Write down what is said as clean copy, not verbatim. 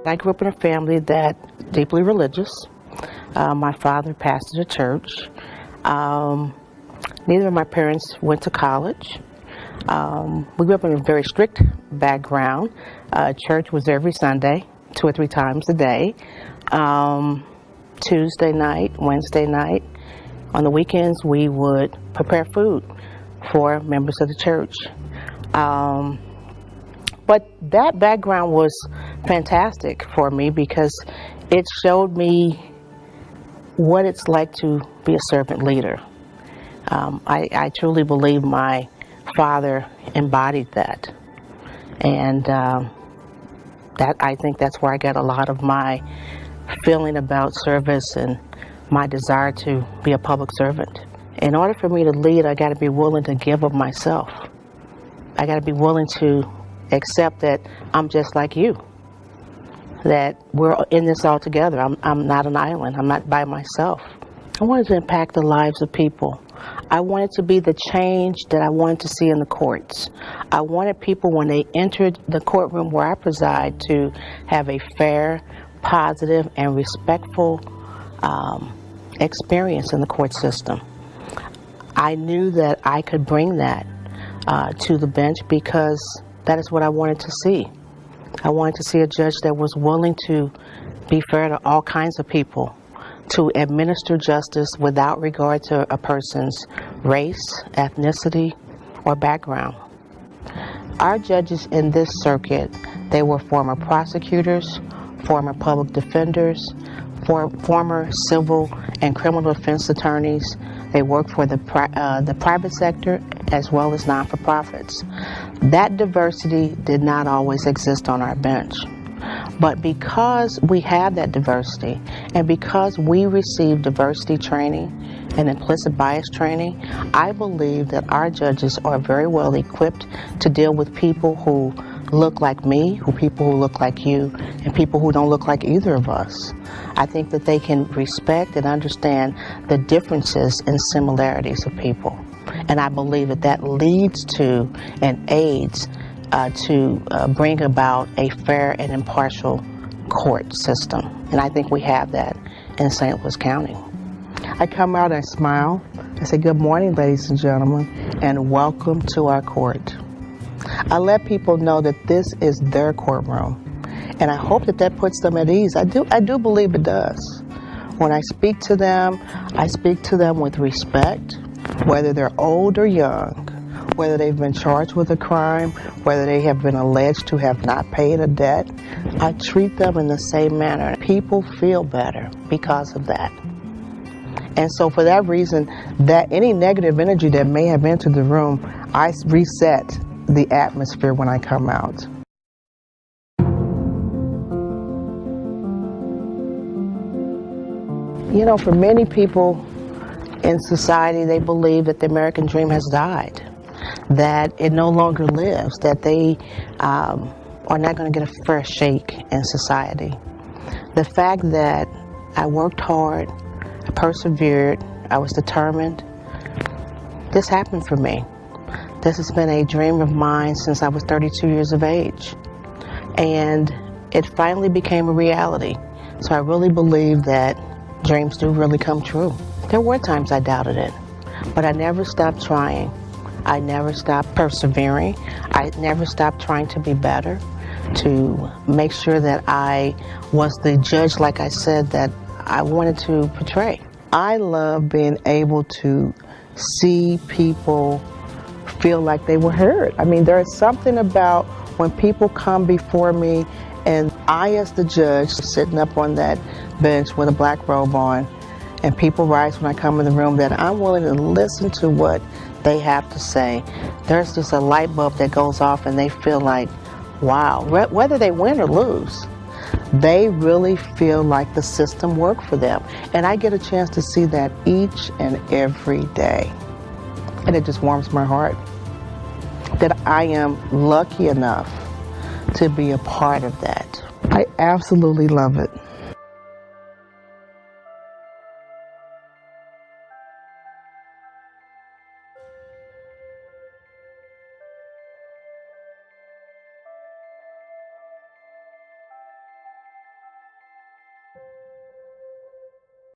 I grew up in a family that's deeply religious. My father pastored a church. Neither of my parents went to college. We grew up in a very strict background. Church was every Sunday, 2 or 3 times a day. Tuesday night, Wednesday night. On the weekends, we would prepare food for members of the church. But that background was fantastic for me because it showed me what it's like to be a servant leader. I truly believe my father embodied that, and that I think that's where I got a lot of my feeling about service and my desire to be a public servant. In order for me to lead, I got to be willing to give of myself. I got to be willing to accept that I'm just like you, that we're in this all together. I'm not an island. I'm not by myself. I wanted to impact the lives of people. I wanted to be the change that I wanted to see in the courts. I wanted people, when they entered the courtroom where I preside, to have a fair, positive, and respectful experience in the court system. I knew that I could bring that to the bench because that is what I wanted to see. I wanted to see a judge that was willing to be fair to all kinds of people, to administer justice without regard to a person's race, ethnicity, or background. Our judges in this circuit, they were former prosecutors, former public defenders, former civil and criminal defense attorneys. They worked for the private sector as well as non-for-profits. That diversity did not always exist on our bench. But because we have that diversity, and because we receive diversity training and implicit bias training, I believe that our judges are very well equipped to deal with people who look like me, people who look like you, and people who don't look like either of us. I think that they can respect and understand the differences and similarities of people. And I believe that that leads to and aids to bring about a fair and impartial court system. And I think we have that in St. Louis County. I come out and I smile. I say, good morning, ladies and gentlemen, and welcome to our court. I let people know that this is their courtroom, and I hope that that puts them at ease. I do believe it does. When I speak to them with respect, whether they're old or young, whether they've been charged with a crime, whether they have been alleged to have not paid a debt. I treat them in the same manner. People feel better because of that. And so for that reason, that any negative energy that may have entered the room, I reset the atmosphere when I come out. You know, for many people in society, they believe that the American dream has died, that it no longer lives, that they are not going to get a fair shake in society. The fact that I worked hard, I persevered, I was determined, this happened for me. This has been a dream of mine since I was 32 years of age. And it finally became a reality. So I really believe that dreams do really come true. There were times I doubted it, but I never stopped trying. I never stopped persevering. I never stopped trying to be better, to make sure that I was the judge, like I said, that I wanted to portray. I love being able to see people feel like they were heard. I mean, there is something about when people come before me and I, as the judge, sitting up on that bench with a black robe on, and people rise when I come in the room, that I'm willing to listen to what they have to say. There's just a light bulb that goes off and they feel like, wow, whether they win or lose, they really feel like the system worked for them. And I get a chance to see that each and every day. And it just warms my heart that I am lucky enough to be a part of that. I absolutely love it.